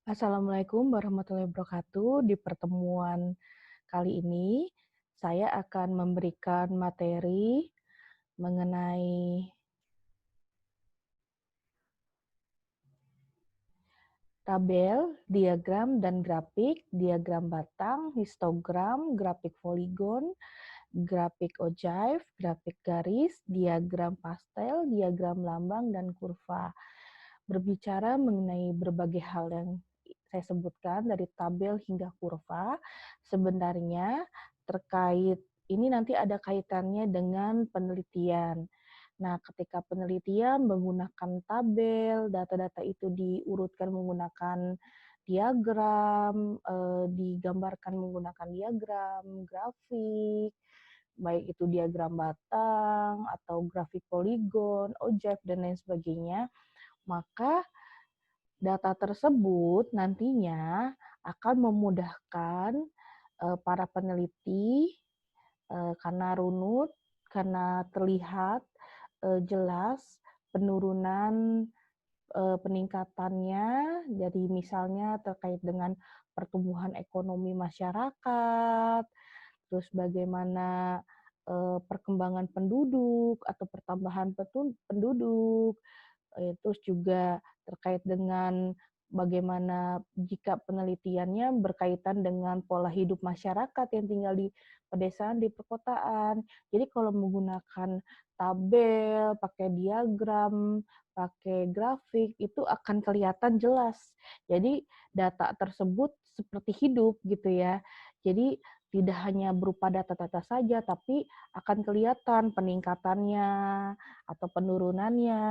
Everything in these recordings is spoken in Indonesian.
Assalamualaikum warahmatullahi wabarakatuh. Di pertemuan kali ini, saya akan memberikan materi mengenai tabel, diagram, dan grafik, diagram batang, histogram, grafik poligon, grafik ogive, grafik garis, diagram pastel, diagram lambang, dan kurva. Berbicara mengenai berbagai hal yang saya sebutkan dari tabel hingga kurva, sebenarnya terkait ini nanti ada kaitannya dengan penelitian. Nah, ketika penelitian menggunakan tabel, data-data itu diurutkan menggunakan diagram, digambarkan menggunakan diagram, grafik, baik itu diagram batang atau grafik poligon, ogive, dan lain sebagainya, maka data tersebut nantinya akan memudahkan para peneliti karena runut, karena terlihat jelas penurunan peningkatannya dari misalnya terkait dengan pertumbuhan ekonomi masyarakat, terus bagaimana perkembangan penduduk atau pertambahan penduduk, terus juga terkait dengan bagaimana jika penelitiannya berkaitan dengan pola hidup masyarakat yang tinggal di pedesaan, di perkotaan. Jadi kalau menggunakan tabel, pakai diagram, pakai grafik, itu akan kelihatan jelas. Jadi data tersebut seperti hidup gitu ya. Jadi tidak hanya berupa data-data saja, tapi akan kelihatan peningkatannya atau penurunannya,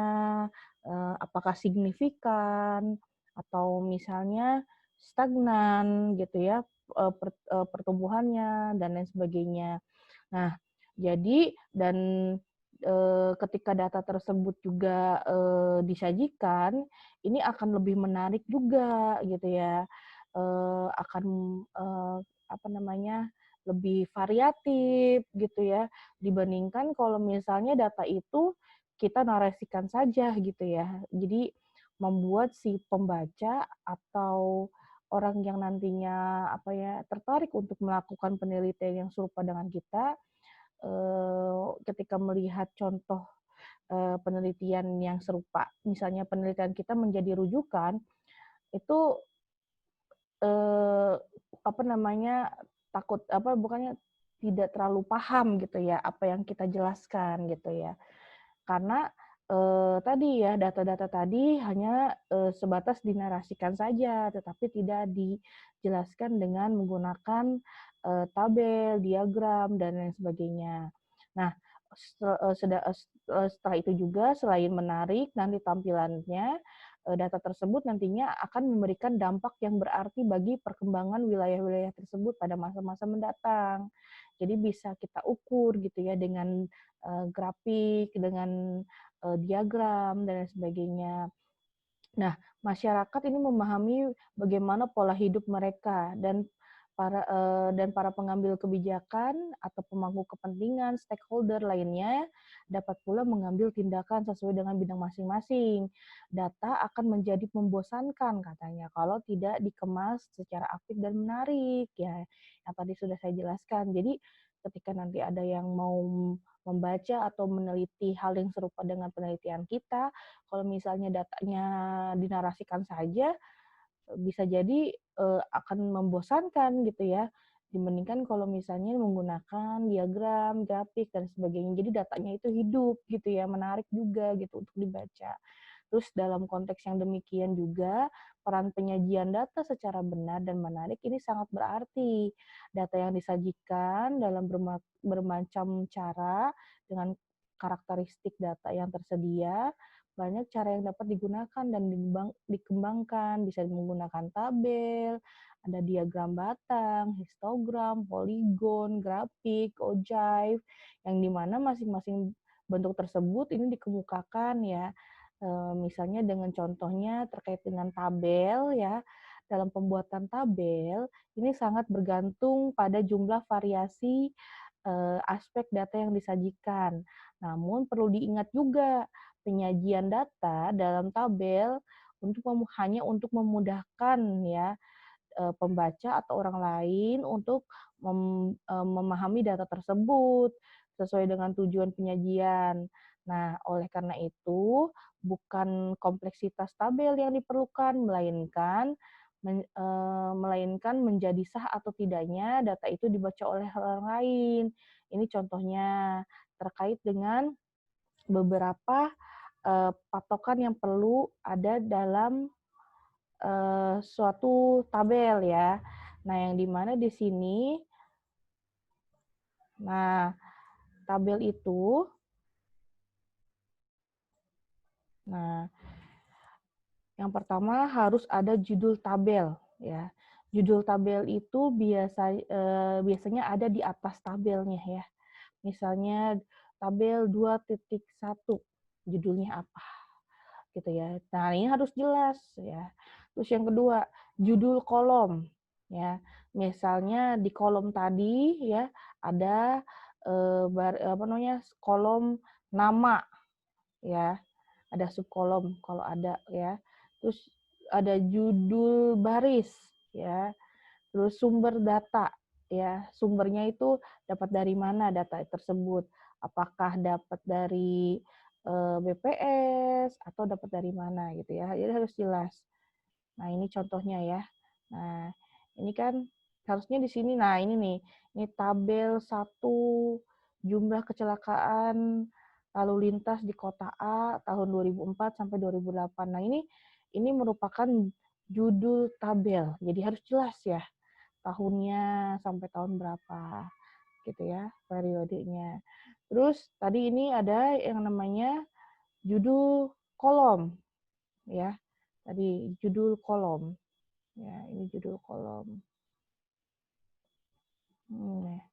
apakah signifikan atau misalnya stagnan gitu ya, pertumbuhannya dan lain sebagainya. Nah, jadi dan ketika data tersebut juga disajikan, ini akan lebih menarik juga gitu ya, akan apa namanya, lebih variatif gitu ya, dibandingkan kalau misalnya data itu kita narasikan saja gitu ya. Jadi membuat si pembaca atau orang yang nantinya apa ya tertarik untuk melakukan penelitian yang serupa dengan kita, ketika melihat contoh penelitian yang serupa, misalnya penelitian kita menjadi rujukan, itu eh, apa namanya takut apa bukannya tidak terlalu paham gitu ya apa yang kita jelaskan gitu ya. Karena, tadi ya, data-data tadi hanya, sebatas dinarasikan saja, tetapi tidak dijelaskan dengan menggunakan, tabel, diagram, dan lain sebagainya. Nah, setelah itu juga selain menarik nanti tampilannya, data tersebut nantinya akan memberikan dampak yang berarti bagi perkembangan wilayah-wilayah tersebut pada masa-masa mendatang. Jadi bisa kita ukur gitu ya dengan grafik, dengan diagram, dan lain sebagainya. Nah, masyarakat ini memahami bagaimana pola hidup mereka dan para pengambil kebijakan atau pemangku kepentingan stakeholder lainnya dapat pula mengambil tindakan sesuai dengan bidang masing-masing. Data akan menjadi membosankan katanya kalau tidak dikemas secara apik dan menarik ya. Yang tadi sudah saya jelaskan. Jadi ketika nanti ada yang mau membaca atau meneliti hal yang serupa dengan penelitian kita, kalau misalnya datanya dinarasikan saja, bisa jadi, akan membosankan gitu ya, dibandingkan kalau misalnya menggunakan diagram, grafik, dan sebagainya. Jadi datanya itu hidup gitu ya, menarik juga gitu untuk dibaca. Terus dalam konteks yang demikian juga, peran penyajian data secara benar dan menarik ini sangat berarti. Data yang disajikan dalam bermacam cara dengan karakteristik data yang tersedia, banyak cara yang dapat digunakan dan dikembangkan, bisa menggunakan tabel, ada diagram batang, histogram, poligon, grafik, ogive, yang dimana masing-masing bentuk tersebut ini dikemukakan ya. Misalnya dengan contohnya terkait dengan tabel ya, dalam pembuatan tabel ini sangat bergantung pada jumlah variasi aspek data yang disajikan. Namun perlu diingat juga penyajian data dalam tabel hanya untuk memudahkan ya pembaca atau orang lain untuk memahami data tersebut sesuai dengan tujuan penyajian. Nah, oleh karena itu, bukan kompleksitas tabel yang diperlukan, melainkan menjadi sah atau tidaknya data itu dibaca oleh orang lain. Ini contohnya terkait dengan beberapa patokan yang perlu ada dalam suatu tabel ya. Nah, yang dimana di sini, nah tabel itu, nah yang pertama harus ada judul tabel ya. Judul tabel itu biasanya ada di atas tabelnya ya. Misalnya tabel 2.1 judulnya apa gitu ya. Nah, ini harus jelas ya. Terus yang kedua, judul kolom ya. Misalnya di kolom tadi ya ada kolom nama ya. Ada subkolom kalau ada ya. Terus ada judul baris ya. Terus sumber data ya. Sumbernya itu dapat dari mana data tersebut? Apakah dapat dari BPS atau dapat dari mana gitu ya. Jadi harus jelas. Nah, ini contohnya ya. Nah, ini kan harusnya di sini, nah ini nih, ini tabel 1 jumlah kecelakaan lalu lintas di kota A tahun 2004 sampai 2008. Nah, ini merupakan judul tabel. Jadi harus jelas ya tahunnya sampai tahun berapa gitu ya, periodenya. Terus tadi ini ada yang namanya judul kolom ya. Tadi judul kolom. Ya, ini judul kolom. Ya.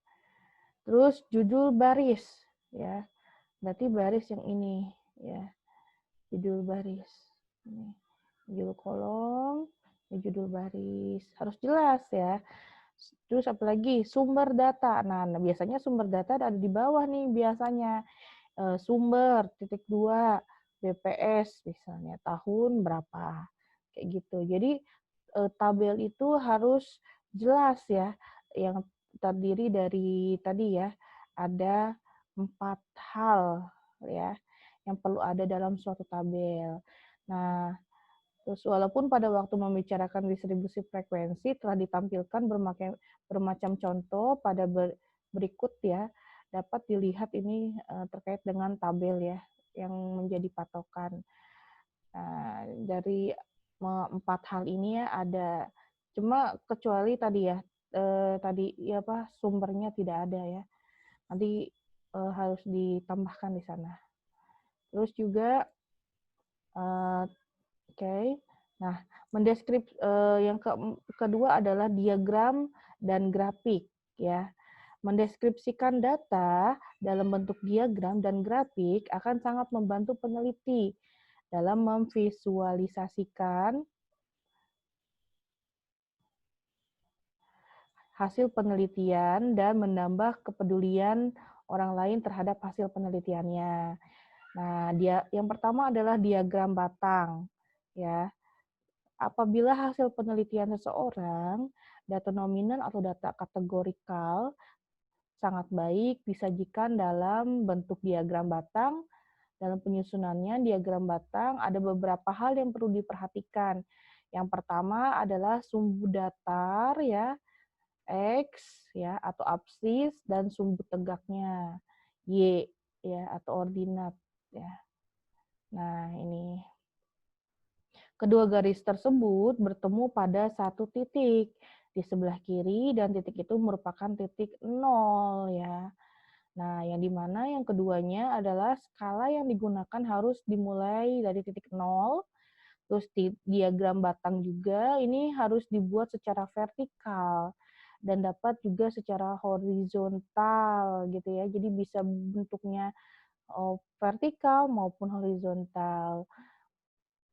Terus judul baris ya. Berarti baris yang ini ya. Judul baris. Ini. Judul kolom, ini judul baris. Harus jelas ya. Terus apalagi sumber data. Nah, biasanya sumber data ada di bawah nih biasanya. Sumber titik 2 BPS misalnya tahun berapa. Kayak gitu. Jadi tabel itu harus jelas ya, yang terdiri dari tadi ya, ada 4 hal ya, yang perlu ada dalam suatu tabel. Nah, terus walaupun pada waktu membicarakan distribusi frekuensi telah ditampilkan bermacam contoh pada berikut ya, dapat dilihat ini terkait dengan tabel ya, yang menjadi patokan. Nah, dari 4 hal ini ya ada, cuma kecuali tadi ya, sumbernya tidak ada ya. Nanti harus ditambahkan di sana. Terus juga oke. Nah, yang kedua adalah diagram dan grafik ya. Mendeskripsikan data dalam bentuk diagram dan grafik akan sangat membantu peneliti dalam memvisualisasikan hasil penelitian dan menambah kepedulian orang lain terhadap hasil penelitiannya. Nah, yang pertama adalah diagram batang ya. Apabila hasil penelitian seseorang, data nominan atau data kategorikal sangat baik disajikan dalam bentuk diagram batang. Dalam penyusunannya, diagram batang ada beberapa hal yang perlu diperhatikan. Yang pertama adalah sumbu datar ya, X ya atau absis, dan sumbu tegaknya Y ya atau ordinat ya. Nah, ini kedua garis tersebut bertemu pada satu titik di sebelah kiri dan titik itu merupakan titik 0 ya. Nah, yang dimana yang keduanya adalah skala yang digunakan harus dimulai dari titik 0. Terus diagram batang juga ini harus dibuat secara vertikal dan dapat juga secara horizontal gitu ya. Jadi bisa bentuknya vertikal maupun horizontal.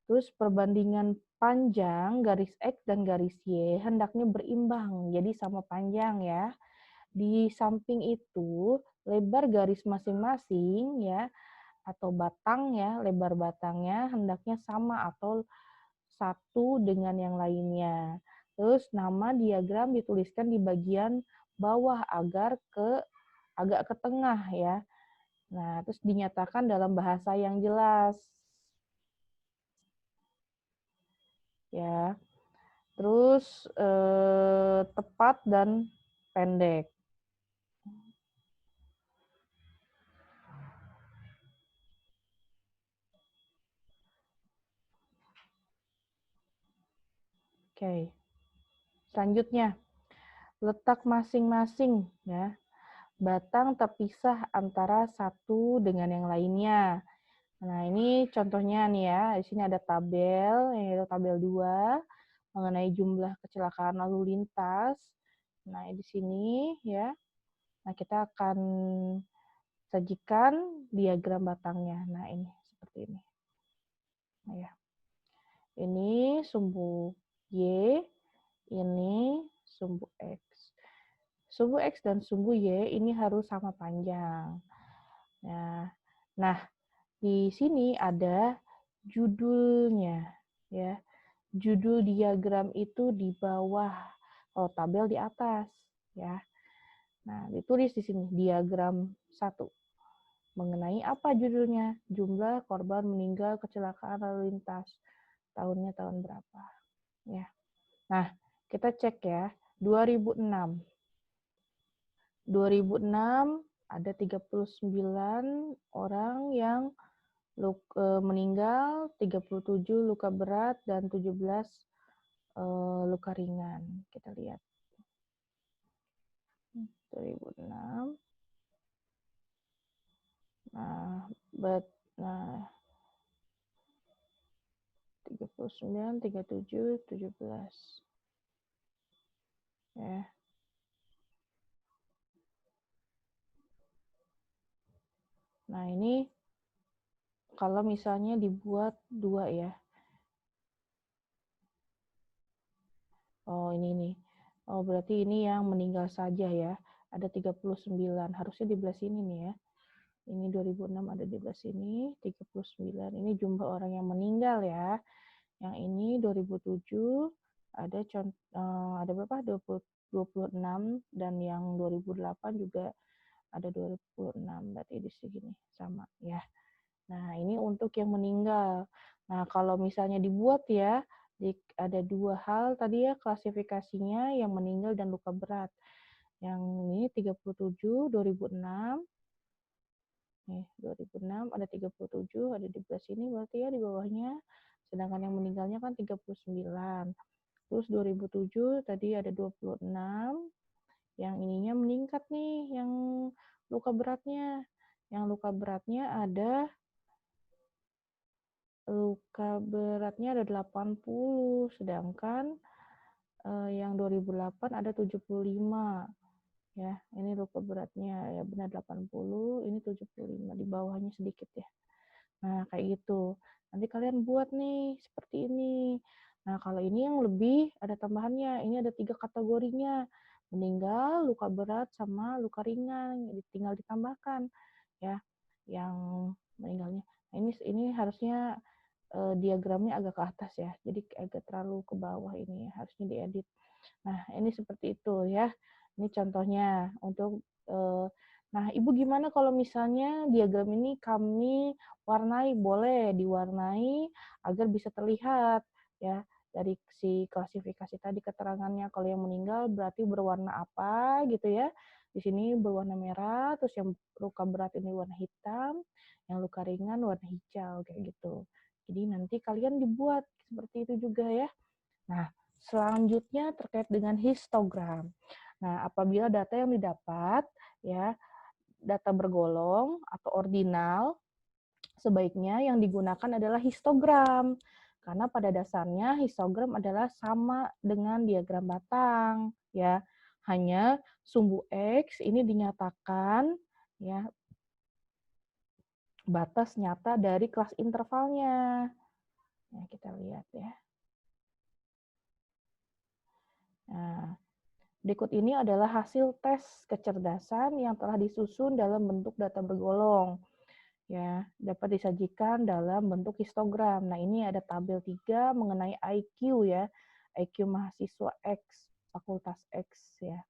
Terus perbandingan panjang garis X dan garis Y hendaknya berimbang, jadi sama panjang ya. Di samping itu, lebar garis masing-masing ya atau batang ya, lebar batangnya hendaknya sama atau satu dengan yang lainnya. Terus nama diagram dituliskan di bagian bawah agak ke tengah ya. Nah, terus dinyatakan dalam bahasa yang jelas. Ya. Terus tepat dan pendek. Oke. Selanjutnya, letak masing-masing ya. Batang terpisah antara satu dengan yang lainnya. Nah, ini contohnya nih ya. Di sini ada tabel, yaitu tabel 2 mengenai jumlah kecelakaan lalu lintas. Nah, di sini ya. Nah, kita akan sajikan diagram batangnya. Nah, ini seperti ini. Nah, ya. Ini sumbu Y, ini sumbu X. Sumbu X dan sumbu Y ini harus sama panjang. Nah, di sini ada judulnya ya. Judul diagram itu di bawah, kalau tabel di atas ya. Nah, ditulis di sini diagram 1. Mengenai apa judulnya? Jumlah korban meninggal kecelakaan lalu lintas. Tahunnya tahun berapa? Ya. Nah, kita cek ya. 2006. 2006 ada 39 orang yang meninggal, 37 luka berat, dan 17 luka ringan. Kita lihat. 2006. Nah, nah 39, 37, 17. Ya. Nah, ini kalau misalnya dibuat 2 ya. Oh, ini nih. Oh, berarti ini yang meninggal saja ya. Ada 39. Harusnya di belah sini nih ya. Ini 2006 ada di belah sini, 39. Ini jumlah orang yang meninggal ya. Yang ini 2007 ada ada berapa? 26, dan yang 2008 juga ada 26. Berarti di sini sama ya. Nah, ini untuk yang meninggal. Nah, kalau misalnya dibuat ya, ada 2 hal tadi ya klasifikasinya, yang meninggal dan luka berat. Yang ini 37, 2006. Nih, 2006 ada 37, ada di belah sini berarti ya di bawahnya. Sedangkan yang meninggalnya kan 39. Terus 2007 tadi ada 26. Yang ininya meningkat nih, yang luka beratnya. Yang luka beratnya ada 80, sedangkan yang 2008 ada 75. Ya, ini luka beratnya ya benar 80, ini 75, di bawahnya sedikit ya. Nah, kayak gitu. Nanti kalian buat nih seperti ini. Nah, kalau ini yang lebih ada tambahannya. Ini ada 3 kategorinya. Meninggal, luka berat, sama luka ringan. Jadi tinggal ditambahkan ya yang meninggalnya. Nah, ini harusnya diagramnya agak ke atas ya. Jadi agak terlalu ke bawah ini, harusnya diedit. Nah, ini seperti itu ya. Ini contohnya untuk nah, Ibu gimana kalau misalnya diagram ini kami warnai? Boleh diwarnai agar bisa terlihat ya dari si klasifikasi tadi keterangannya. Kalau yang meninggal berarti berwarna apa gitu ya. Di sini berwarna merah, terus yang luka berat ini warna hitam, yang luka ringan warna hijau kayak gitu. Jadi nanti kalian dibuat seperti itu juga ya. Nah, selanjutnya terkait dengan histogram. Nah, apabila data yang didapat ya data bergolong atau ordinal, sebaiknya yang digunakan adalah histogram. Karena pada dasarnya histogram adalah sama dengan diagram batang ya. Hanya sumbu X ini dinyatakan ya batas nyata dari kelas intervalnya. Nah, kita lihat ya. Nah, berikut ini adalah hasil tes kecerdasan yang telah disusun dalam bentuk data bergolong. ya, dapat disajikan dalam bentuk histogram. Nah, ini ada tabel 3 mengenai IQ ya, IQ mahasiswa X, fakultas X ya.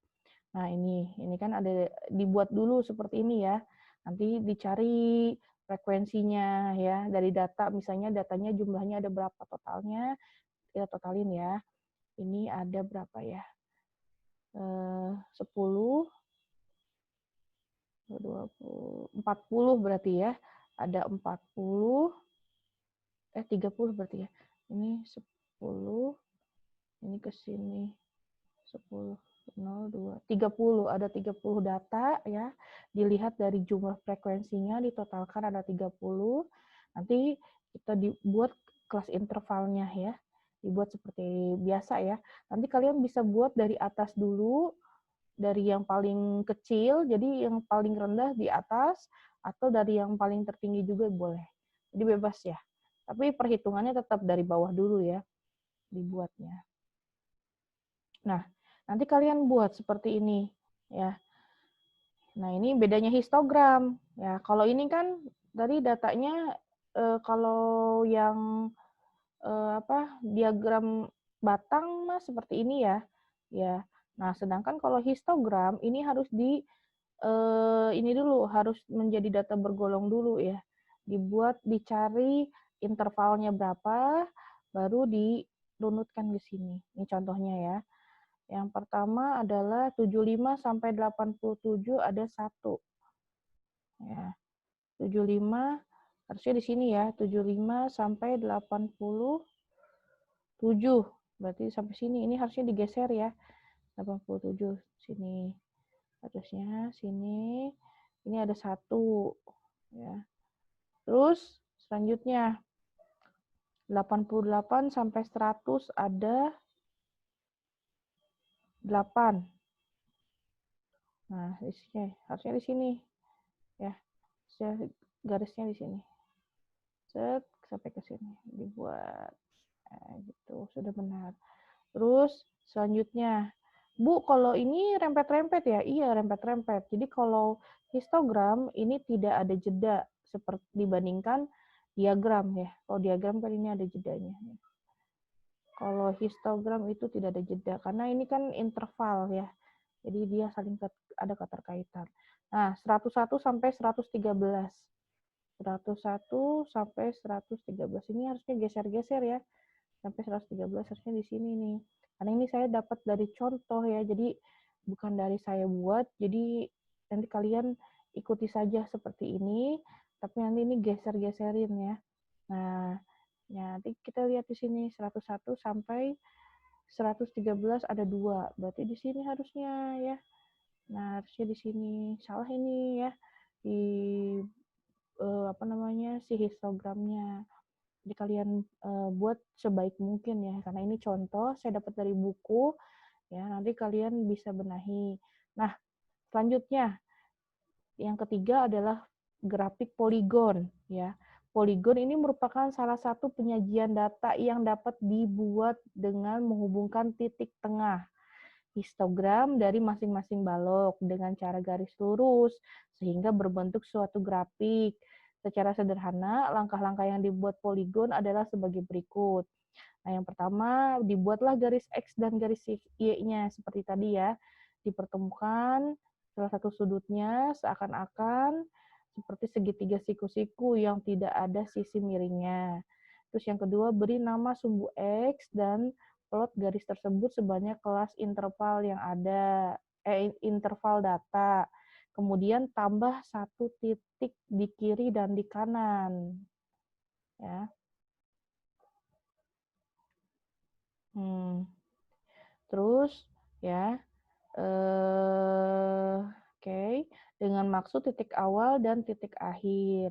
Nah, ini kan ada dibuat dulu seperti ini ya. Nanti dicari frekuensinya ya dari data, misalnya datanya jumlahnya ada berapa totalnya, kita totalin ya. Ini ada berapa ya? 10, 20, 40 berarti ya. Ada 40, 30 berarti ya. Ini 10, ini ke sini 10, 0, 2, 30. Ada 30 data ya. Dilihat dari jumlah frekuensinya, ditotalkan ada 30. Nanti kita dibuat kelas intervalnya ya. Dibuat seperti biasa ya. Nanti kalian bisa buat dari atas dulu, dari yang paling kecil, jadi yang paling rendah di atas, atau dari yang paling tertinggi juga boleh. Jadi bebas ya. Tapi perhitungannya tetap dari bawah dulu ya, dibuatnya. Nah, nanti kalian buat seperti ini ya. Nah, ini bedanya histogram ya. Kalau ini kan dari datanya kalau yang diagram batang mah seperti ini ya. Ya. Nah, sedangkan kalau histogram ini harus ini dulu harus menjadi data bergolong dulu ya. Dibuat, dicari intervalnya berapa, baru dirunutkan di sini. Ini contohnya ya. Yang pertama adalah 75 sampai 87 ada 1. Ya. 75 harusnya di sini ya, 75 sampai 87. Berarti sampai sini. Ini harusnya digeser ya. 87 sini. Harusnya sini. Ini ada 1 ya. Terus selanjutnya 88 sampai 100 ada 8. Nah, di sini harusnya di sini ya. Garisnya di sini. Set sampai ke sini dibuat. Nah, gitu, sudah benar. Terus selanjutnya, Bu, kalau ini rempet-rempet ya? Iya, rempet-rempet. Jadi kalau histogram ini tidak ada jeda seperti dibandingkan diagram ya. Kalau diagram kan ini ada jedanya. Kalau histogram itu tidak ada jeda karena ini kan interval ya. Jadi dia saling ada keterkaitan. Nah, 101 sampai 113. 101 sampai 113 ini harusnya geser-geser ya. Sampai 113 harusnya di sini nih. Karena ini saya dapat dari contoh ya. Jadi bukan dari saya buat. Jadi nanti kalian ikuti saja seperti ini, tapi nanti ini geser-geserin ya. Nah, ya, nanti kita lihat di sini 101 sampai 113 ada 2. Berarti di sini harusnya ya. Nah, harusnya di sini. Salah ini ya. Di si histogramnya. Jadi kalian buat sebaik mungkin ya, karena ini contoh saya dapat dari buku ya. Nanti kalian bisa benahi. Nah, selanjutnya yang ketiga adalah grafik poligon ya. Poligon ini merupakan salah satu penyajian data yang dapat dibuat dengan menghubungkan titik tengah histogram dari masing-masing balok dengan cara garis lurus sehingga berbentuk suatu grafik. Secara sederhana, langkah-langkah yang dibuat poligon adalah sebagai berikut. Nah, yang pertama, dibuatlah garis X dan garis Y-nya seperti tadi ya. Dipertemukan salah satu sudutnya seakan-akan seperti segitiga siku-siku yang tidak ada sisi miringnya. Terus yang kedua, beri nama sumbu X dan plot garis tersebut sebanyak kelas interval yang ada, interval data. Kemudian tambah 1 titik di kiri dan di kanan. Ya. Terus ya, oke, dengan maksud titik awal dan titik akhir.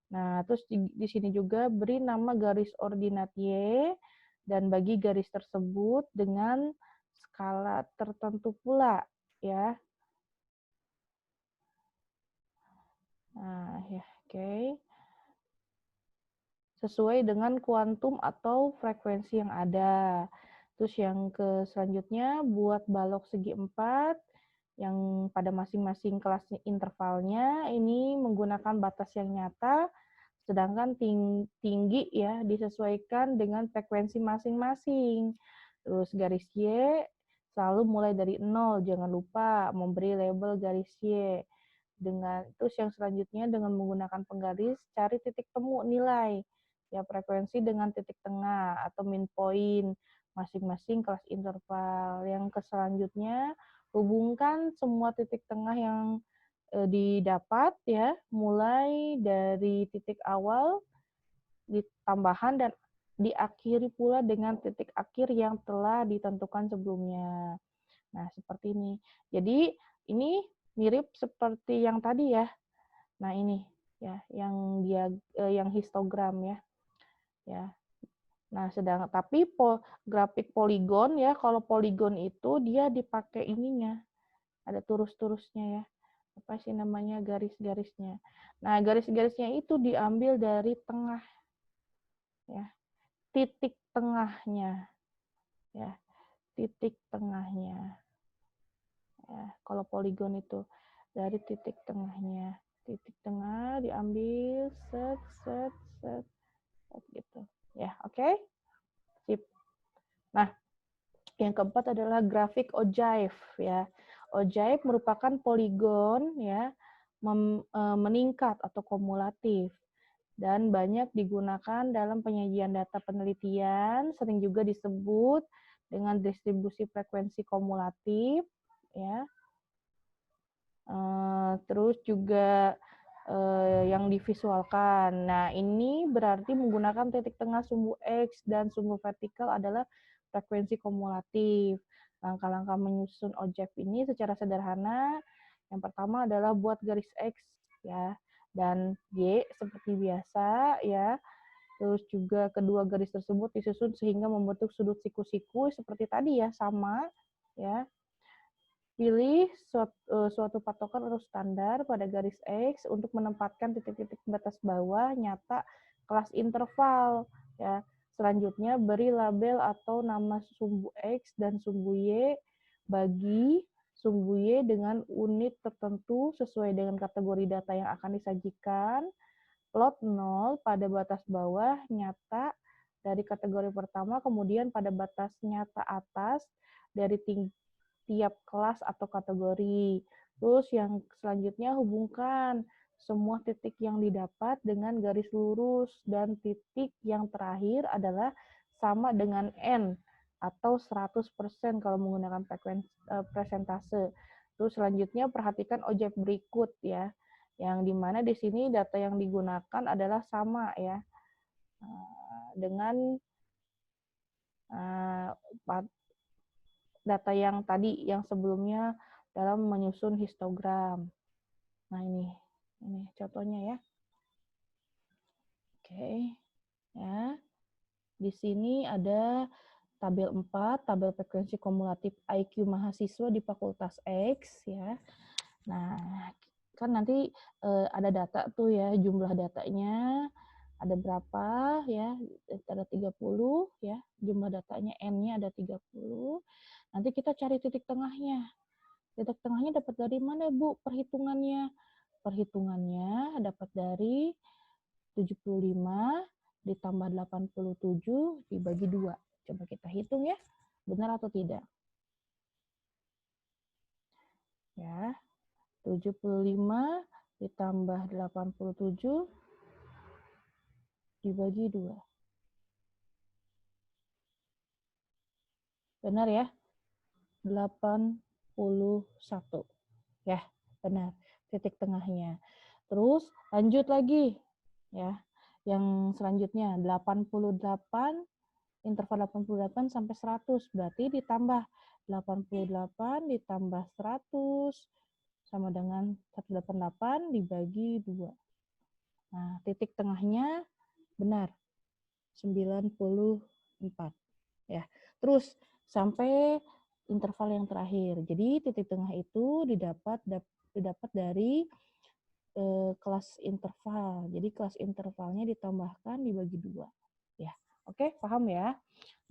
Nah, terus di sini juga beri nama garis ordinat Y dan bagi garis tersebut dengan skala tertentu pula ya. Nah, ya, oke. Sesuai dengan kuantum atau frekuensi yang ada. Terus yang selanjutnya buat balok segi 4 yang pada masing-masing kelas intervalnya ini menggunakan batas yang nyata, sedangkan tinggi ya disesuaikan dengan frekuensi masing-masing. Terus garis Y selalu mulai dari 0, jangan lupa memberi label garis Y. Terus yang selanjutnya dengan menggunakan penggaris cari titik temu nilai ya frekuensi dengan titik tengah atau midpoint masing-masing kelas interval. Yang selanjutnya hubungkan semua titik tengah yang didapat ya mulai dari titik awal ditambahan dan diakhiri pula dengan titik akhir yang telah ditentukan sebelumnya. Nah, seperti ini. Jadi, ini mirip seperti yang tadi ya. Nah, ini ya, yang histogram ya. Ya. Nah, tapi grafik poligon ya, kalau poligon itu dia dipakai ininya. Ada turus-turusnya ya. Apa sih namanya garis-garisnya. Nah, garis-garisnya itu diambil dari tengah ya. Titik tengahnya ya. Titik tengahnya. Ya, kalau poligon itu dari titik tengahnya. Titik tengah diambil set set set, set gitu. Ya, oke. Okay? Sip. Nah, yang keempat adalah grafik ogive ya. Ogive merupakan poligon ya meningkat atau kumulatif dan banyak digunakan dalam penyajian data penelitian, sering juga disebut dengan distribusi frekuensi kumulatif ya. Terus juga yang divisualkan. Nah, ini berarti menggunakan titik tengah sumbu X dan sumbu vertikal adalah frekuensi kumulatif. Langkah-langkah menyusun objek ini secara sederhana, yang pertama adalah buat garis X ya, dan Y seperti biasa ya. Terus juga kedua garis tersebut disusun sehingga membentuk sudut siku-siku seperti tadi ya, sama ya. Pilih suatu patokan atau standar pada garis X untuk menempatkan titik-titik batas bawah nyata kelas interval. Ya. Selanjutnya, beri label atau nama sumbu X dan sumbu Y bagi sumbu Y dengan unit tertentu sesuai dengan kategori data yang akan disajikan. Plot 0 pada batas bawah nyata dari kategori pertama, kemudian pada batas nyata atas dari tiap kelas atau kategori. Terus yang selanjutnya hubungkan semua titik yang didapat dengan garis lurus dan titik yang terakhir adalah sama dengan N atau 100% kalau menggunakan presentase. Terus selanjutnya perhatikan objek berikut ya. Yang dimana di sini data yang digunakan adalah sama ya. Dengan data yang tadi yang sebelumnya dalam menyusun histogram. Nah, ini contohnya ya. Oke. Ya. Di sini ada tabel 4, tabel frekuensi kumulatif IQ mahasiswa di Fakultas X ya. Nah, kan nanti ada data tuh ya, jumlah datanya ada berapa ya, ada 30 ya, jumlah datanya N-nya ada 30. Nanti kita cari titik tengahnya. Titik tengahnya dapat dari mana, Bu, perhitungannya? Perhitungannya dapat dari 75 ditambah 87 dibagi 2. Coba kita hitung ya, benar atau tidak? Ya, 75 ditambah 87 dibagi 2. Benar ya? 81. Ya, benar. Titik tengahnya. Terus lanjut lagi ya. Yang selanjutnya 88, interval 88 sampai 100 berarti ditambah 88 ditambah 100 sama dengan 188 dibagi 2. Nah, titik tengahnya benar 94 ya. Terus sampai interval yang terakhir. Jadi titik tengah itu didapat dari kelas interval. Jadi kelas intervalnya ditambahkan dibagi 2. Ya. Oke, paham ya?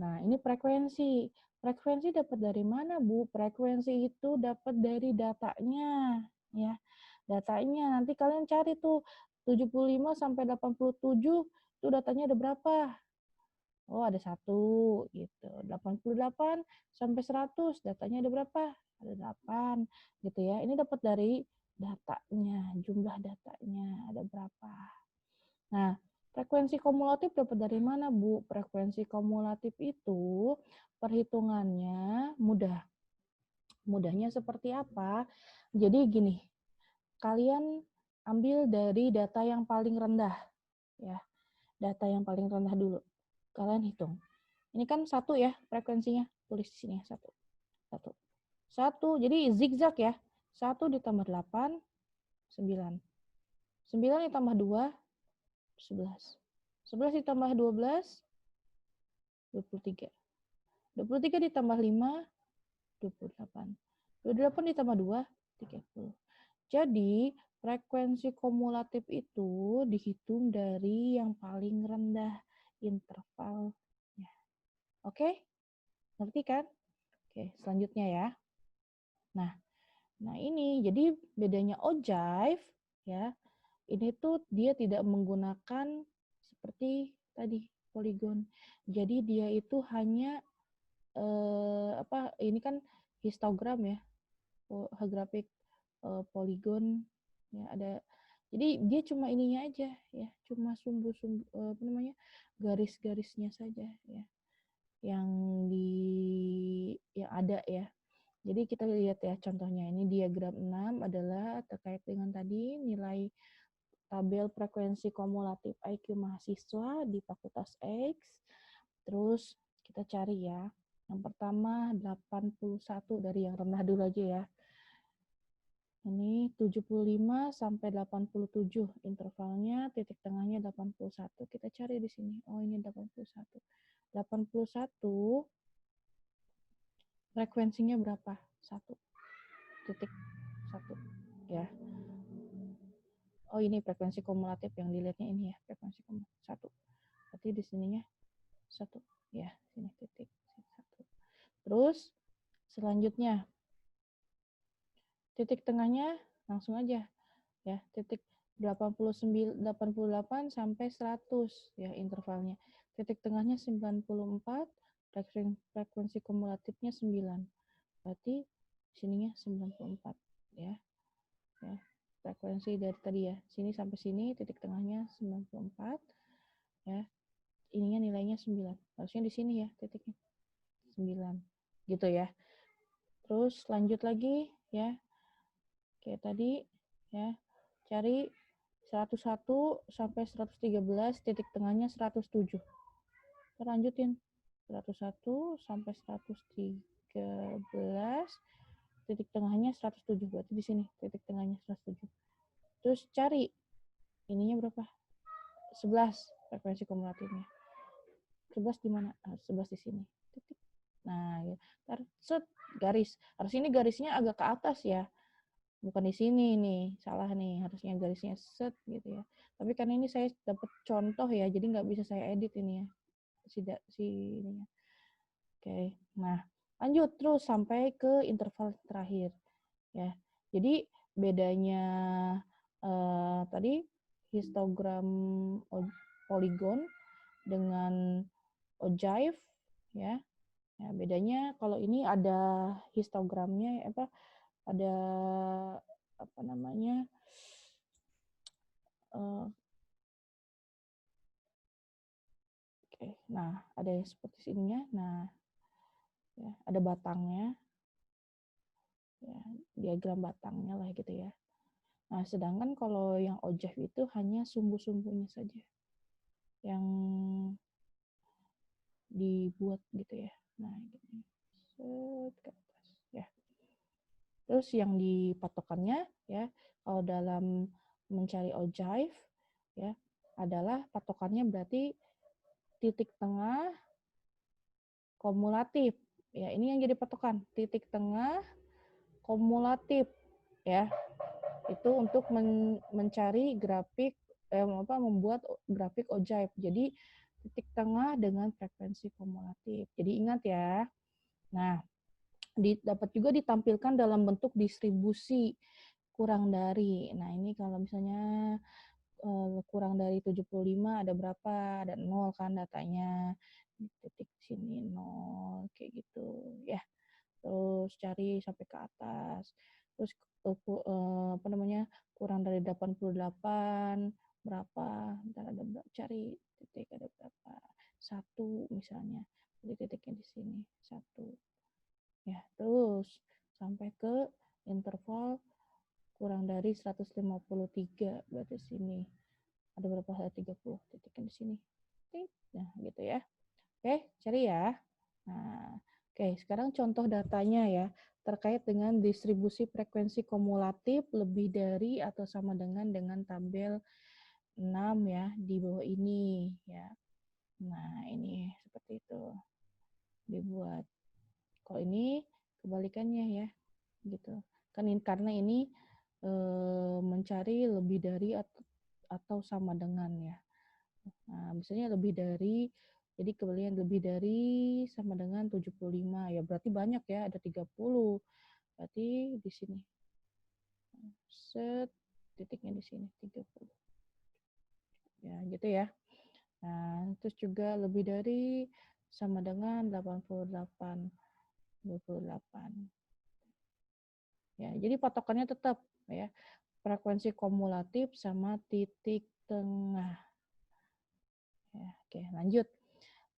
Nah, ini frekuensi. Frekuensi dapat dari mana, Bu? Frekuensi itu dapat dari datanya, ya. Datanya nanti kalian cari tuh 75 sampai 87 itu datanya ada berapa? Oh, ada 1 gitu. 88 sampai 100 datanya ada berapa? Ada 8 gitu ya. Ini dapat dari datanya, jumlah datanya ada berapa. Nah, frekuensi kumulatif dapat dari mana, Bu? Frekuensi kumulatif itu perhitungannya mudah. Mudahnya seperti apa? Jadi gini, kalian ambil dari data yang paling rendah, ya. Data yang paling rendah dulu. Kalian hitung. Ini kan 1 ya frekuensinya. Tulis di sini ya, 1. 1. 1, jadi zigzag ya. 1 ditambah 8, 9. 9 ditambah 2, 11. 11 ditambah 12, 23. 23 ditambah 5, 28. 28 ditambah 2, 30. Jadi, frekuensi kumulatif itu dihitung dari yang paling rendah intervalnya. Oke? Ngerti kan? Oke, selanjutnya ya. Nah, ini jadi bedanya ojive ya. Ini tuh dia tidak menggunakan seperti tadi poligon. Jadi dia itu hanya ini kan histogram ya. Grafik poligon ya ada. Jadi dia cuma ininya aja ya, cuma garis-garisnya saja ya yang ada ya. Jadi kita lihat ya contohnya, ini diagram 6 adalah terkait dengan tadi nilai tabel frekuensi kumulatif IQ mahasiswa di Fakultas X. Terus kita cari ya. Yang pertama 81 dari yang rendah dulu aja ya. Ini 75 sampai 87 intervalnya, titik tengahnya 81. Kita cari di sini. Oh, ini 81. 81 frekuensinya berapa? 1.1 ya. Oh, ini frekuensi kumulatif yang dilihatnya ini ya, frekuensi kumulatif 1. Berarti di sininya 1 ya, sini titik 1. Terus selanjutnya titik tengahnya langsung aja ya, titik 88 sampai 100 ya intervalnya. Titik tengahnya 94, frekuensi kumulatifnya 9. Berarti sininya 94 ya. Ya. Frekuensi dari tadi ya, sini sampai sini titik tengahnya 94 ya. Ininya nilainya 9. Harusnya di sini ya titiknya 9. Gitu ya. Terus lanjut lagi ya. Kayak tadi ya. Cari 101 sampai 113, titik tengahnya 107. Kita lanjutin. 101 sampai 113, titik tengahnya 107. Berarti di sini titik tengahnya 107. Terus cari ininya berapa? 11 frekuensi kumulatifnya. 11 di mana? 11 di sini. Titik. Nah, ya. Ntar set garis. Harus ini garisnya agak ke atas ya. Bukan di sini nih, salah nih, harusnya garisnya set gitu ya. Tapi karena ini saya dapat contoh ya, jadi nggak bisa saya edit ini ya, ininya. Oke, nah lanjut terus sampai ke interval terakhir ya. Jadi bedanya tadi histogram poligon dengan ogive ya. Ya, bedanya kalau ini ada histogramnya ada apa namanya nah ada yang seperti sininya, nah ya, ada batangnya ya, diagram batangnya lah gitu ya. Nah sedangkan kalau yang ojive itu hanya sumbu-sumbunya saja yang dibuat gitu ya. Nah gini, set ke atas ya. Terus yang dipatokannya ya, kalau dalam mencari ojive ya adalah patokannya berarti titik tengah kumulatif. Ya, ini yang jadi patokan, titik tengah kumulatif ya. Itu untuk mencari grafik membuat grafik ojive. Jadi titik tengah dengan frekuensi kumulatif. Jadi ingat ya. Nah, dapat juga ditampilkan dalam bentuk distribusi kurang dari. Nah, ini kalau misalnya kurang dari 75 ada berapa? Ada 0 kan datanya. Titik sini 0 kayak gitu ya. Terus cari sampai ke atas. Terus apa namanya? Kurang dari 88 berapa? Bentar ada cari titik ada berapa? 1 misalnya. Jadi titiknya di sini 1. Ya, terus sampai ke interval kurang dari 153 berarti sini. Ada berapa? Ada 30 titiknya di sini. Nah, gitu ya. Oke, cari ya. Nah, oke, sekarang contoh datanya ya terkait dengan distribusi frekuensi kumulatif lebih dari atau sama dengan tabel 6 ya di bawah ini ya. Nah, ini seperti itu. Dibuat. Kalau ini kebalikannya ya, gitu. Kan karena ini mencari lebih dari atau sama dengan ya. Nah, misalnya lebih dari, jadi kebalikan lebih dari sama dengan 75, ya berarti banyak ya, ada 30. Berarti di sini. Set, titiknya di sini, 30. Ya, gitu ya. Nah, terus juga lebih dari sama dengan 88, 28. Ya, jadi patokannya tetap ya, frekuensi kumulatif sama titik tengah. Ya, oke, lanjut.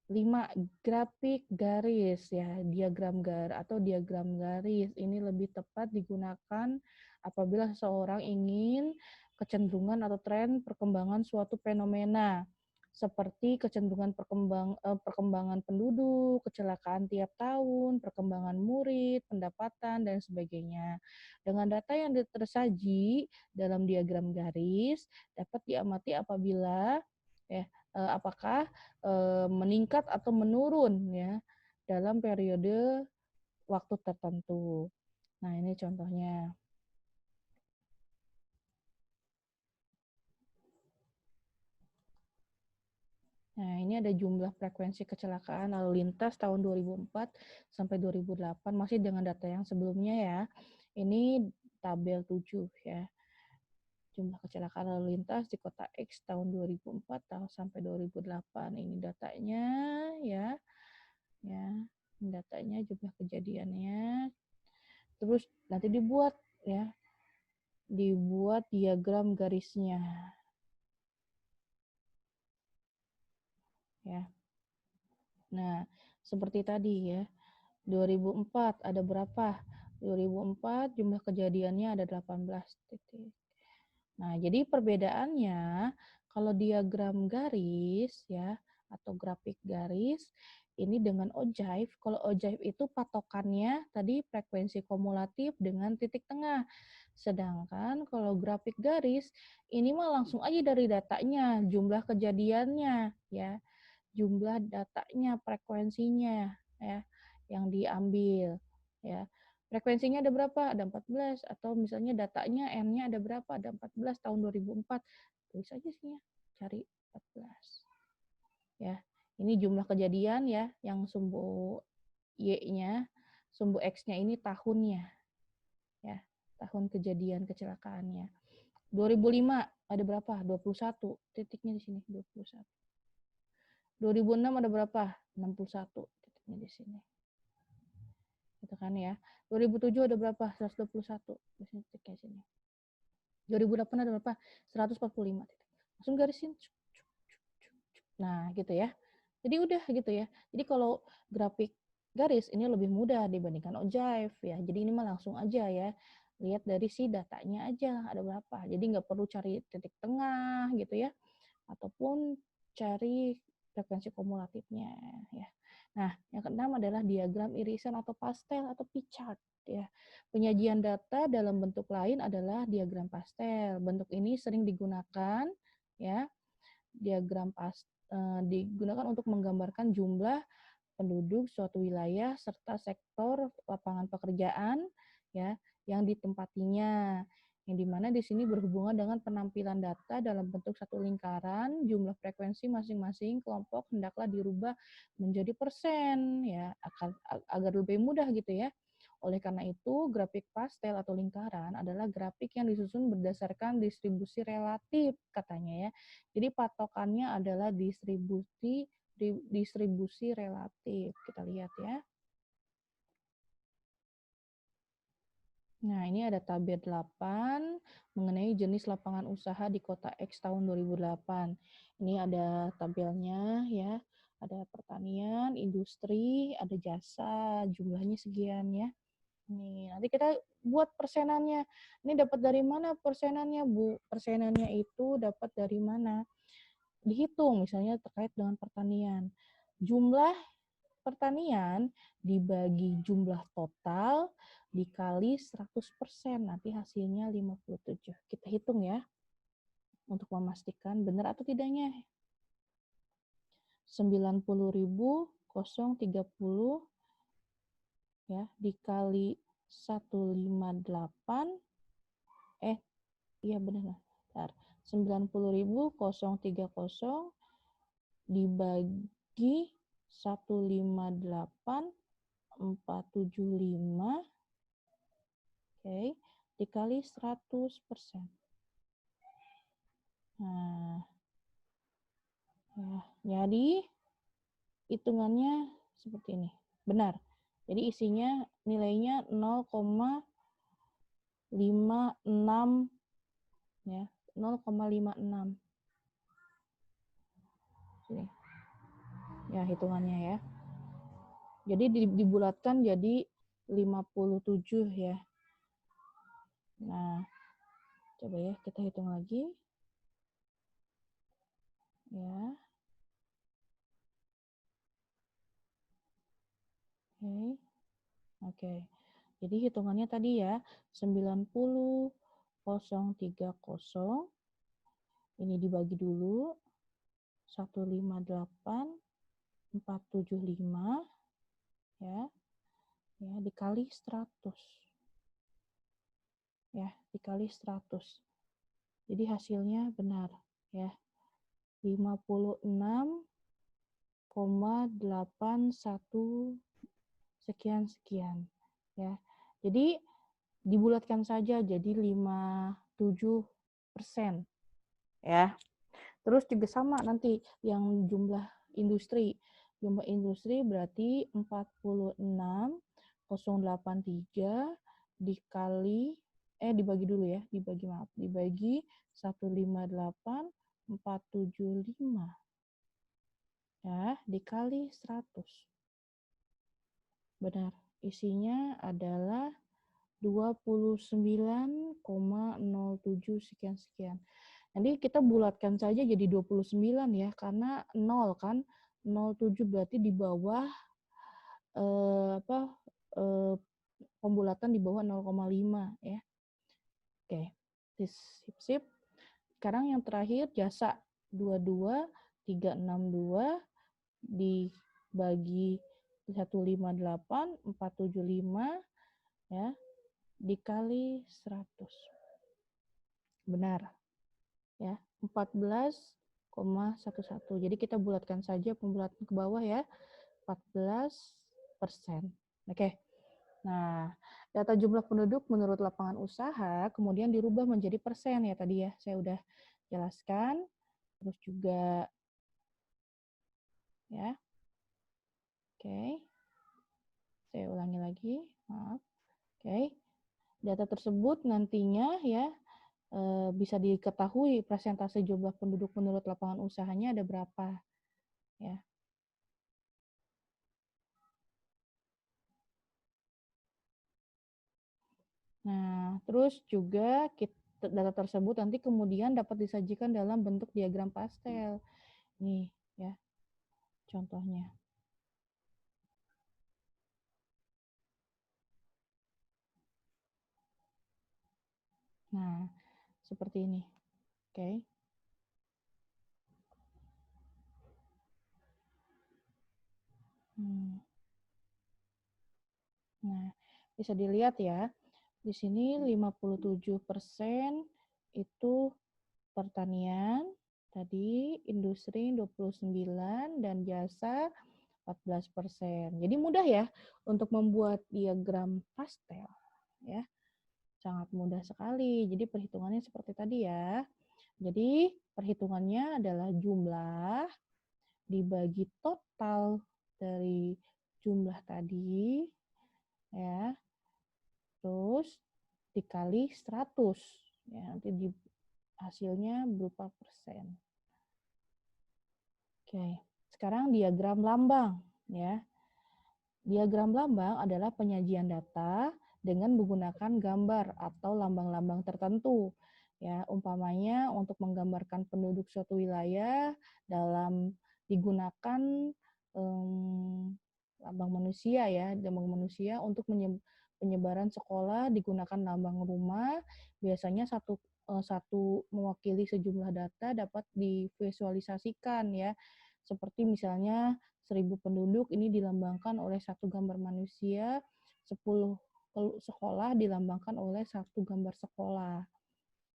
5 grafik garis ya, diagram garis ini lebih tepat digunakan apabila seseorang ingin kecenderungan atau tren perkembangan suatu fenomena seperti kecenderungan perkembangan penduduk, kecelakaan tiap tahun, perkembangan murid, pendapatan dan sebagainya. Dengan data yang tersaji dalam diagram garis dapat diamati apabila ya apakah meningkat atau menurun ya dalam periode waktu tertentu. Nah, ini contohnya. Nah, ini ada jumlah frekuensi kecelakaan lalu lintas tahun 2004 sampai 2008 masih dengan data yang sebelumnya ya. Ini tabel 7 ya. Jumlah kecelakaan lalu lintas di kota X tahun 2004 sampai 2008. Ini datanya ya. Ya, datanya jumlah kejadiannya. Terus nanti dibuat ya, dibuat diagram garisnya ya. Nah, seperti tadi ya. 2004 ada berapa? 2004 jumlah kejadiannya ada 18 titik. Nah, jadi perbedaannya kalau diagram garis ya atau grafik garis ini dengan ojive, kalau ojive itu patokannya tadi frekuensi kumulatif dengan titik tengah. Sedangkan kalau grafik garis ini mah langsung aja dari datanya, jumlah kejadiannya ya, jumlah datanya, frekuensinya ya yang diambil ya. Frekuensinya ada berapa? Ada 14 atau misalnya datanya N-nya ada berapa? Ada 14 tahun 2004. Tulis aja sih ya, cari 14. Ya. Ini jumlah kejadian ya yang sumbu Y-nya, sumbu X-nya ini tahunnya ya. Tahun kejadian kecelakaannya. 2005 ada berapa? 21. Titiknya di sini 21. 2006 ada berapa? 61. Titiknya di sini. Gitu kan ya. 2007 ada berapa? 121. Di sini titiknya sini. 2008 ada berapa? 145 titik. Langsung garisin. Nah, gitu ya. Jadi udah gitu ya. Jadi kalau grafik garis ini lebih mudah dibandingkan ojive ya. Jadi ini mah langsung aja ya. Lihat dari si datanya aja ada berapa. Jadi nggak perlu cari titik tengah gitu ya. Ataupun cari frekuensi kumulatifnya ya. Nah, yang keenam adalah diagram irisan atau pastel atau pie chart ya. Penyajian data dalam bentuk lain adalah diagram pastel. Bentuk ini sering digunakan ya. Diagram digunakan untuk menggambarkan jumlah penduduk suatu wilayah serta sektor lapangan pekerjaan ya yang ditempatinya. yang dimana di sini berhubungan dengan penampilan data dalam bentuk satu lingkaran, jumlah frekuensi masing-masing kelompok hendaklah dirubah menjadi persen, ya, agar lebih mudah gitu ya. Oleh karena itu, grafik pastel atau lingkaran adalah grafik yang disusun berdasarkan distribusi relatif, katanya ya. Jadi patokannya adalah distribusi relatif. Kita lihat ya. Nah, ini ada tabel 8 mengenai jenis lapangan usaha di kota X tahun 2008. Ini ada tabelnya ya. Ada pertanian, industri, ada jasa, jumlahnya sekian ya. Nih, nanti kita buat persenannya. Ini dapat dari mana persenannya, Bu? Persenannya itu dapat dari mana? Dihitung misalnya terkait dengan pertanian. Jumlah pertanian dibagi jumlah total dikali 100%. Nanti hasilnya 57. Kita hitung ya untuk memastikan benar atau tidaknya. 90.030 ya dikali 158 iya benar. Bentar. 90.030 dibagi 158.475 oke, dikali 100%. Nah, ya, jadi hitungannya seperti ini. Benar. Jadi isinya nilainya 0,56 ya, 0,56. Sini. Ya, hitungannya ya. Jadi dibulatkan jadi 57 ya. Nah, coba ya kita hitung lagi. Ya. Oke. Oke. Jadi hitungannya tadi ya, 90.030 ini dibagi dulu 158.475 ya. Ya, dikali 100. Ya, dikali 100. Jadi hasilnya benar ya. 56,81 sekian ya. Jadi dibulatkan saja jadi 57% ya. Terus juga sama nanti yang jumlah industri. Jumlah industri berarti 46.083 dikali dibagi dulu ya, dibagi 158.475 ya, dikali 100. Benar, isinya adalah 29,07 sekian. Nanti kita bulatkan saja jadi 29 ya, karena 0 kan, 07 berarti di bawah pembulatan di bawah 0,5 ya. Oke, sip. Sekarang yang terakhir jasa 22.362 dibagi 158.475 ya dikali 100. Benar. Ya, 14,11. Jadi kita bulatkan saja pembulatan ke bawah ya. 14%. Oke. Nah, data jumlah penduduk menurut lapangan usaha kemudian dirubah menjadi persen ya tadi ya. Saya udah jelaskan. Terus juga ya. Oke. Saya ulangi lagi, maaf. Oke. Data tersebut nantinya ya bisa diketahui persentase jumlah penduduk menurut lapangan usahanya ada berapa ya. Nah, terus juga data tersebut nanti kemudian dapat disajikan dalam bentuk diagram pastel. Nih ya, contohnya. Nah, seperti ini. Oke. Nah, bisa dilihat ya. Di sini 57% itu pertanian, tadi industri 29 dan jasa 14%. Jadi mudah ya untuk membuat diagram pastel ya. Sangat mudah sekali. Jadi perhitungannya seperti tadi ya. Jadi perhitungannya adalah jumlah dibagi total dari jumlah tadi ya. Terus dikali 100 ya, nanti di hasilnya berupa persen. Oke, sekarang diagram lambang ya. Diagram lambang adalah penyajian data dengan menggunakan gambar atau lambang-lambang tertentu. Ya, umpamanya untuk menggambarkan penduduk suatu wilayah dalam digunakan lambang manusia ya, lambang manusia untuk penyebaran sekolah digunakan lambang rumah. Biasanya satu mewakili sejumlah data dapat divisualisasikan ya. Seperti misalnya 1.000 penduduk ini dilambangkan oleh satu gambar manusia, 10 sekolah dilambangkan oleh satu gambar sekolah.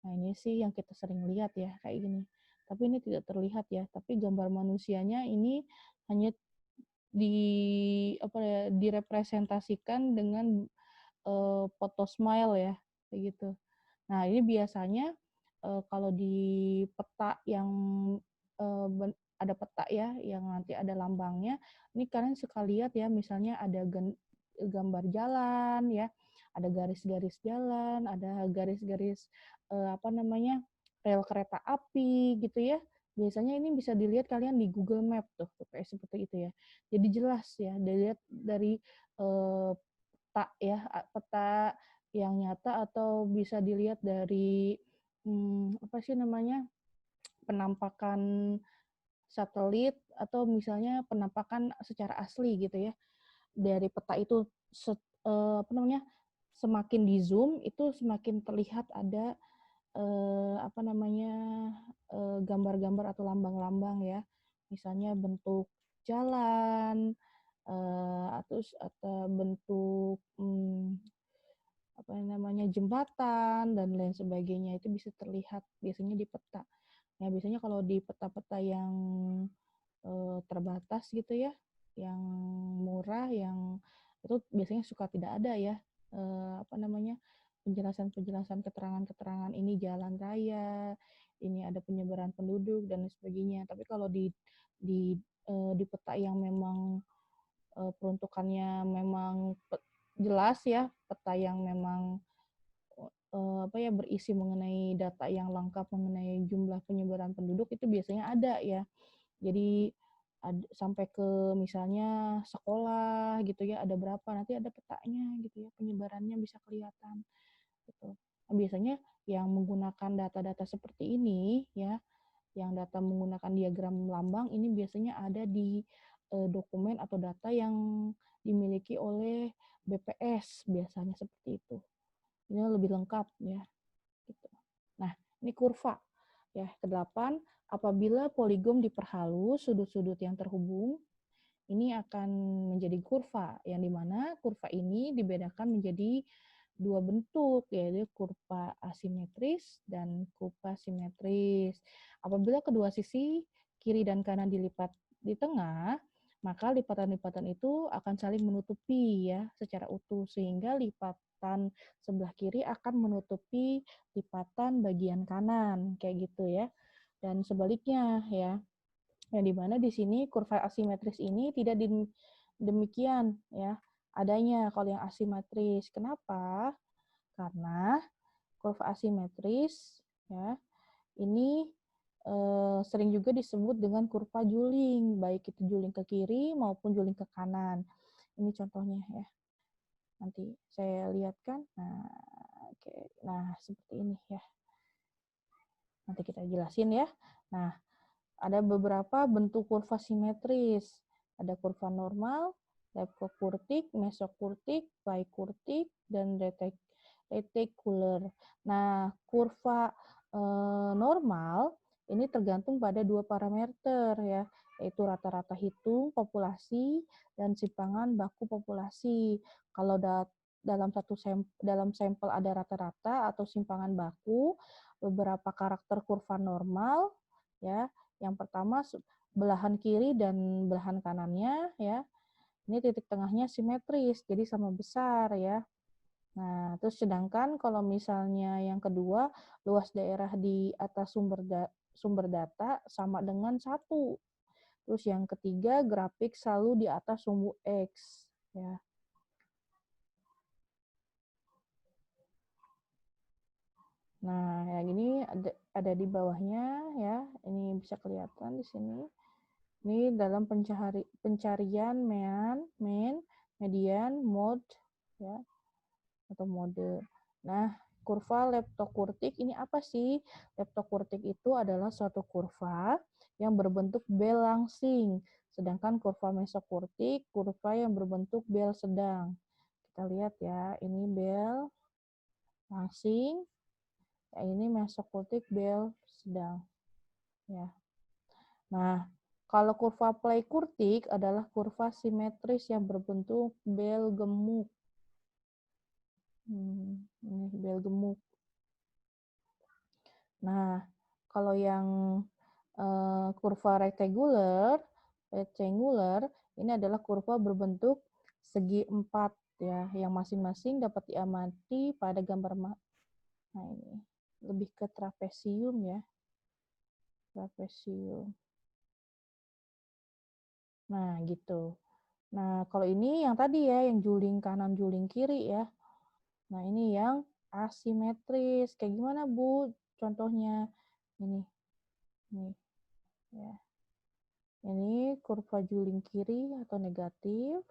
Nah, ini sih yang kita sering lihat ya, kayak gini. Tapi ini tidak terlihat ya, tapi gambar manusianya ini hanya direpresentasikan dengan foto smile ya, kayak gitu. Nah, ini biasanya kalau di peta yang ada peta ya, yang nanti ada lambangnya, ini kalian suka lihat ya, misalnya ada gambar jalan ya, ada garis-garis jalan, ada garis-garis rel kereta api gitu ya. Biasanya ini bisa dilihat kalian di Google Map tuh, kayak seperti itu ya. Jadi jelas ya, dilihat dari peta ya, peta yang nyata atau bisa dilihat dari penampakan satelit atau misalnya penampakan secara asli gitu ya. Dari peta itu semakin di zoom itu semakin terlihat ada gambar-gambar atau lambang-lambang ya. Misalnya bentuk jalan atau bentuk jembatan dan lain sebagainya, itu bisa terlihat biasanya di peta. Nah, biasanya kalau di peta-peta yang terbatas gitu ya, yang murah, yang itu biasanya suka tidak ada ya penjelasan-penjelasan, keterangan-keterangan ini jalan raya, ini ada penyebaran penduduk dan lain sebagainya. Tapi kalau di peta yang memang peruntukannya memang jelas ya, peta yang memang berisi mengenai data yang lengkap mengenai jumlah penyebaran penduduk, itu biasanya ada ya. Jadi sampai ke misalnya sekolah gitu ya, ada berapa, nanti ada petanya gitu ya, penyebarannya bisa kelihatan gitu. Nah, biasanya yang menggunakan data-data seperti ini ya, yang data menggunakan diagram lambang ini biasanya ada di dokumen atau data yang dimiliki oleh BPS, biasanya seperti itu. Ini lebih lengkap ya gitu. Nah, ini kurva ya. Kedelapan, apabila poligon diperhalus sudut-sudut yang terhubung, ini akan menjadi kurva, yang dimana kurva ini dibedakan menjadi dua bentuk, yaitu kurva asimetris dan kurva simetris. Apabila kedua sisi kiri dan kanan dilipat di tengah, maka lipatan-lipatan itu akan saling menutupi ya secara utuh, sehingga lipatan sebelah kiri akan menutupi lipatan bagian kanan, kayak gitu ya. Dan sebaliknya ya, yang dimana di sini kurva asimetris ini tidak demikian ya adanya kalau yang asimetris. Kenapa? Karena kurva asimetris ya ini sering juga disebut dengan kurva juling, baik itu juling ke kiri maupun juling ke kanan. Ini contohnya ya. Nanti saya lihatkan. Nah, oke. Nah, seperti ini ya. Nanti kita jelasin ya. Nah, ada beberapa bentuk kurva simetris. Ada kurva normal, lepokurtik, mesokurtik, bikurtik, dan retikular. Nah, kurva normal ini tergantung pada dua parameter ya, yaitu rata-rata hitung populasi dan simpangan baku populasi. Kalau dalam sampel ada rata-rata atau simpangan baku, beberapa karakter kurva normal, ya. Yang pertama belahan kiri dan belahan kanannya, ya. Ini titik tengahnya simetris, jadi sama besar, ya. Nah, terus sedangkan kalau misalnya yang kedua, luas daerah di atas sumber data sama dengan 1. Terus yang ketiga, grafik selalu di atas sumbu X, ya. Nah, yang ini ada di bawahnya, ya. Ini bisa kelihatan di sini. Ini dalam pencarian mean, median, mode, ya, atau mode. Nah, kurva leptokurtik ini apa sih? Leptokurtik itu adalah suatu kurva yang berbentuk bel langsing, sedangkan kurva mesokurtik kurva yang berbentuk bel sedang. Kita lihat ya, ini bel langsing, ya, ini mesokurtik bel sedang, ya. Nah, kalau kurva pleikurtik adalah kurva simetris yang berbentuk bel gemuk. Ini bel gemuk. Nah, kalau yang kurva rectangular ini adalah kurva berbentuk segi 4, ya, yang masing-masing dapat diamati pada gambar. Nah, ini lebih ke trapesium, ya. Trapesium. Nah, gitu. Nah, kalau ini yang tadi ya, yang juling kanan, juling kiri, ya. Nah, ini yang asimetris. Kayak gimana, Bu? Contohnya ini. Nih, ya. Ini kurva juling kiri atau negatif.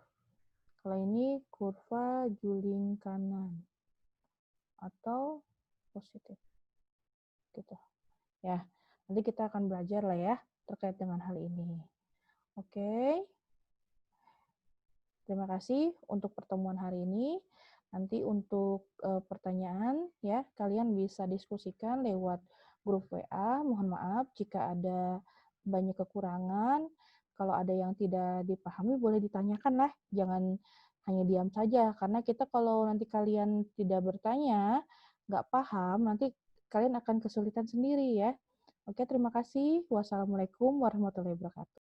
Kalau ini kurva juling kanan atau positif. Gitu. Ya. Nanti kita akan belajar lah ya terkait dengan hal ini. Oke. Terima kasih untuk pertemuan hari ini. Nanti untuk pertanyaan, ya, kalian bisa diskusikan lewat grup WA. Mohon maaf jika ada banyak kekurangan. Kalau ada yang tidak dipahami boleh ditanyakan lah. Jangan hanya diam saja. Karena kita kalau nanti kalian tidak bertanya, nggak paham, nanti kalian akan kesulitan sendiri, ya. Oke, terima kasih. Wassalamualaikum warahmatullahi wabarakatuh.